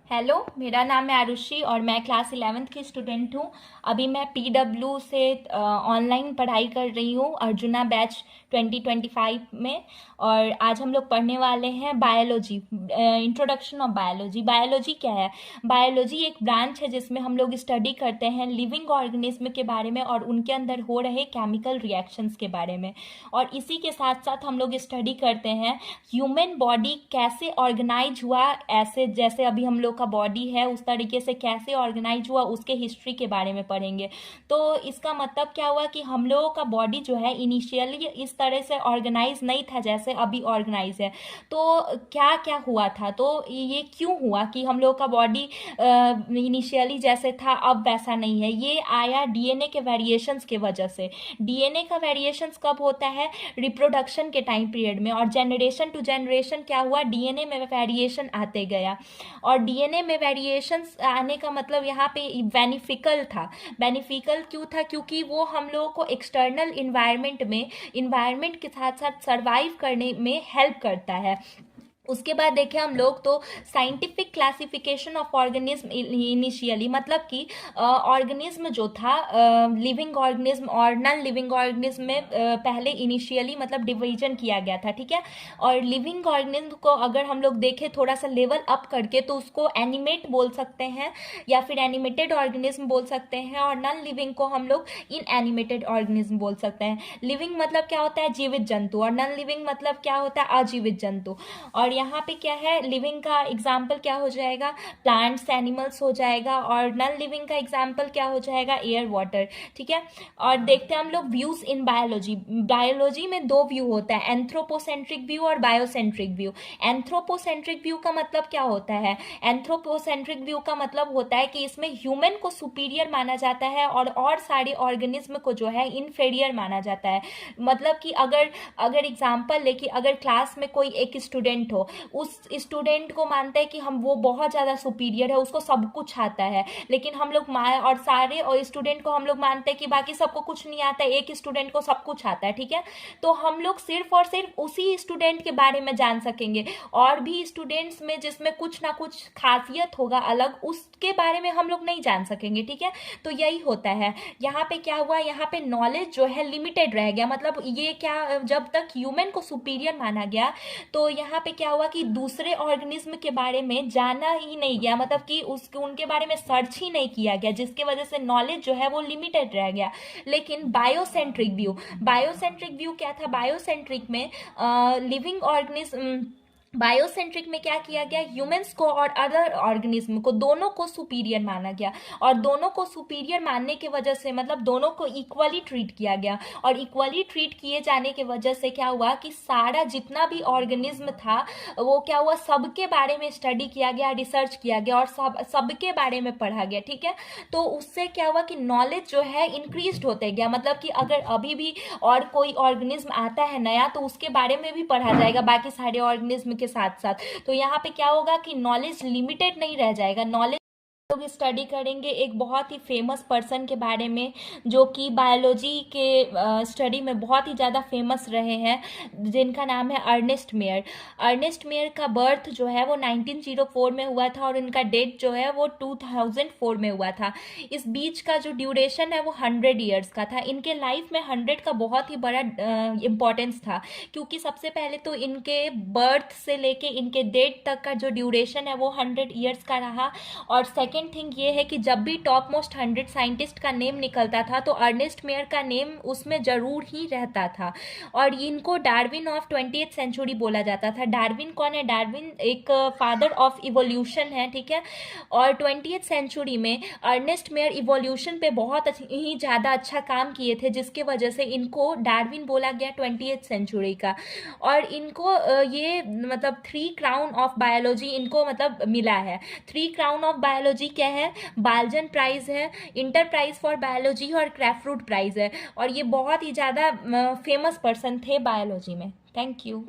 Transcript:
Hello, मेरा नाम है आरुषि और मैं क्लास 11th की स्टूडेंट हूँ। अभी मैं पीडब्ल्यू से ऑनलाइन पढ़ाई कर रही हूँ अर्जुना बैच 2025 में। और आज हम लोग पढ़ने वाले हैं biology, introduction of biology. Biology क्या है? बायोलॉजी एक ब्रांच है जिसमें हम लोग स्टडी करते हैं लिविंग ऑर्गेनिज्म के बारे में और उनके अंदर हो रहे केमिकल रिएक्शंस के बारे में। और इसी के साथ साथ हम लोग स्टडी करते हैं ह्यूमन बॉडी कैसे ऑर्गेनाइज हुआ, ऐसे जैसे अभी हम लोग का बॉडी है उस तरीके से कैसे ऑर्गेनाइज हुआ उसके हिस्ट्री के बारे में पढ़ेंगे। तो इसका मतलब क्या हुआ कि हम लोगों का बॉडी जो है इनिशियली इस तरह से ऑर्गेनाइज नहीं था जैसे अभी ऑर्गेनाइज है। तो क्या क्या हुआ था, तो ये क्यों हुआ कि हम लोग का बॉडी इनिशियली जैसे था अब वैसा नहीं है? ये आया डीएनए के वेरिएशंस के वजह से। डीएनए का वेरिएशंस कब होता है? रिप्रोडक्शन के टाइम पीरियड में। और जनरेशन टू जनरेशन क्या हुआ, डीएनए में वेरिएशन आते गया। और डीएनए में वेरिएशंस आने का मतलब यहाँ पे बेनिफिकल था। बेनिफिकल क्यों था? क्योंकि वो हम लोगों को एक्सटर्नल इन्वायरमेंट के साथ साथ सर्वाइव करने में हेल्प करता है। उसके बाद देखें हम लोग तो scientific classification of organism initially, मतलब कि ऑर्गेनिज्म जो था लिविंग ऑर्गेनिज्म और नॉन लिविंग ऑर्गेनिज्म में पहले इनिशियली मतलब डिवीजन किया गया था, ठीक है। और लिविंग ऑर्गेनिज्म को अगर हम लोग देखें थोड़ा सा लेवल अप करके तो उसको एनिमेट बोल सकते हैं या फिर एनिमेटेड ऑर्गेनिज्म बोल सकते हैं, और नॉन लिविंग को हम लोग इनएनिमेटेड ऑर्गेनिज्म बोल सकते हैं। लिविंग मतलब क्या होता है? जीवित जंतु। और नॉन लिविंग मतलब क्या होता है? अजीवित जंतु। और यहाँ पे क्या है, लिविंग का एग्जाम्पल क्या हो जाएगा? प्लांट्स, एनिमल्स हो जाएगा। और नॉन लिविंग का एग्जाम्पल क्या हो जाएगा? एयर, वाटर, ठीक है। और देखते हैं हम लोग व्यूज इन बायोलॉजी। बायोलॉजी में दो व्यू होता है, एंथ्रोपोसेंट्रिक व्यू और बायोसेंट्रिक व्यू। एंथ्रोपोसेंट्रिक व्यू का मतलब क्या होता है? एंथ्रोपोसेंट्रिक व्यू का मतलब होता है कि इसमें ह्यूमन को सुपीरियर माना जाता है और सारे ऑर्गेनिज्म को जो है इनफेरियर माना जाता है। मतलब कि अगर एग्जाम्पल ले कि अगर क्लास में कोई एक स्टूडेंट हो, उस स्टूडेंट को मानते हैं कि हम वो बहुत ज़्यादा सुपीरियर है, उसको सब कुछ आता है। लेकिन हम लोग और सारे और स्टूडेंट को हम लोग मानते हैं कि बाकी सबको कुछ नहीं आता है, एक स्टूडेंट को सब कुछ आता है, ठीक है। तो हम लोग सिर्फ और सिर्फ उसी स्टूडेंट के बारे में जान सकेंगे। और भी स्टूडेंट्स में जिसमें कुछ ना कुछ खासियत होगा अलग, उसके बारे में हम लोग नहीं जान सकेंगे, ठीक है। तो यही होता है। यहाँ पे क्या हुआ, यहाँ पे नॉलेज जो है लिमिटेड रह गया। मतलब ये क्या, जब तक ह्यूमन को सुपीरियर माना गया तो यहाँ पे क्या हुआ कि दूसरे ऑर्गेनिज्म के बारे में जाना ही नहीं गया, मतलब कि उनके बारे में सर्च ही नहीं किया गया, जिसके वजह से नॉलेज जो है वो लिमिटेड रह गया। लेकिन बायोसेंट्रिक व्यू क्या था? बायोसेंट्रिक में लिविंग ऑर्गेनिज्म, बायोसेंट्रिक में क्या किया गया, ह्यूमंस को और अदर ऑर्गेनिज्म को दोनों को सुपीरियर माना गया। और दोनों को सुपीरियर मानने की वजह से मतलब दोनों को इक्वली ट्रीट किया गया। और इक्वली ट्रीट किए जाने की वजह से क्या हुआ कि सारा जितना भी ऑर्गेनिज्म था वो क्या हुआ, सबके बारे में स्टडी किया गया, रिसर्च किया गया और सबके बारे में पढ़ा गया, ठीक है। तो उससे क्या हुआ कि नॉलेज जो है इंक्रीज होते गया। मतलब कि अगर अभी भी और कोई ऑर्गेनिज्म आता है नया तो उसके बारे में भी पढ़ा जाएगा बाकी सारे ऑर्गेनिज्म के साथ साथ। तो यहाँ पे क्या होगा कि नॉलेज लिमिटेड नहीं रह जाएगा। नॉलेज लोग स्टडी करेंगे एक बहुत ही फेमस पर्सन के बारे में जो कि बायोलॉजी के स्टडी में बहुत ही ज़्यादा फेमस रहे हैं, जिनका नाम है अर्नेस्ट मेयर। अर्नेस्ट मेयर का बर्थ जो है वो 1904 में हुआ था और इनका डेथ जो है वो 2004 में हुआ था। इस बीच का जो ड्यूरेशन है वो 100 ईयर्स का था। इनके लाइफ में 100 का बहुत ही बड़ा इम्पोर्टेंस था, क्योंकि सबसे पहले तो इनके बर्थ से लेके इनके डेथ तक का जो ड्यूरेशन है वो 100 ईयर्स का रहा। और सेकेंड थिंग ये है कि जब भी टॉप मोस्ट 100 साइंटिस्ट का नेम निकलता था तो अर्नेस्ट मेयर का नेम उसमें जरूर ही रहता था। और इनको डार्विन ऑफ 20th सेंचुरी बोला जाता था। डार्विन कौन है? डार्विन एक फादर ऑफ इवोल्यूशन है, ठीक है। और 20th सेंचुरी में अर्नेस्ट मेयर इवोल्यूशन पे बहुत ही ज़्यादा अच्छा काम किए थे, जिसके वजह से इनको डार्विन बोला गया 20th सेंचुरी का। और इनको ये मतलब 3 क्राउन ऑफ बायोलॉजी इनको मतलब मिला है। 3 क्राउन ऑफ बायोलॉजी क्या है? बाल्जन प्राइज है, इंटर प्राइज फॉर बायोलॉजी और क्रेफ्ट प्राइज है। और ये बहुत ही ज़्यादा फेमस पर्सन थे बायोलॉजी में। Thank you.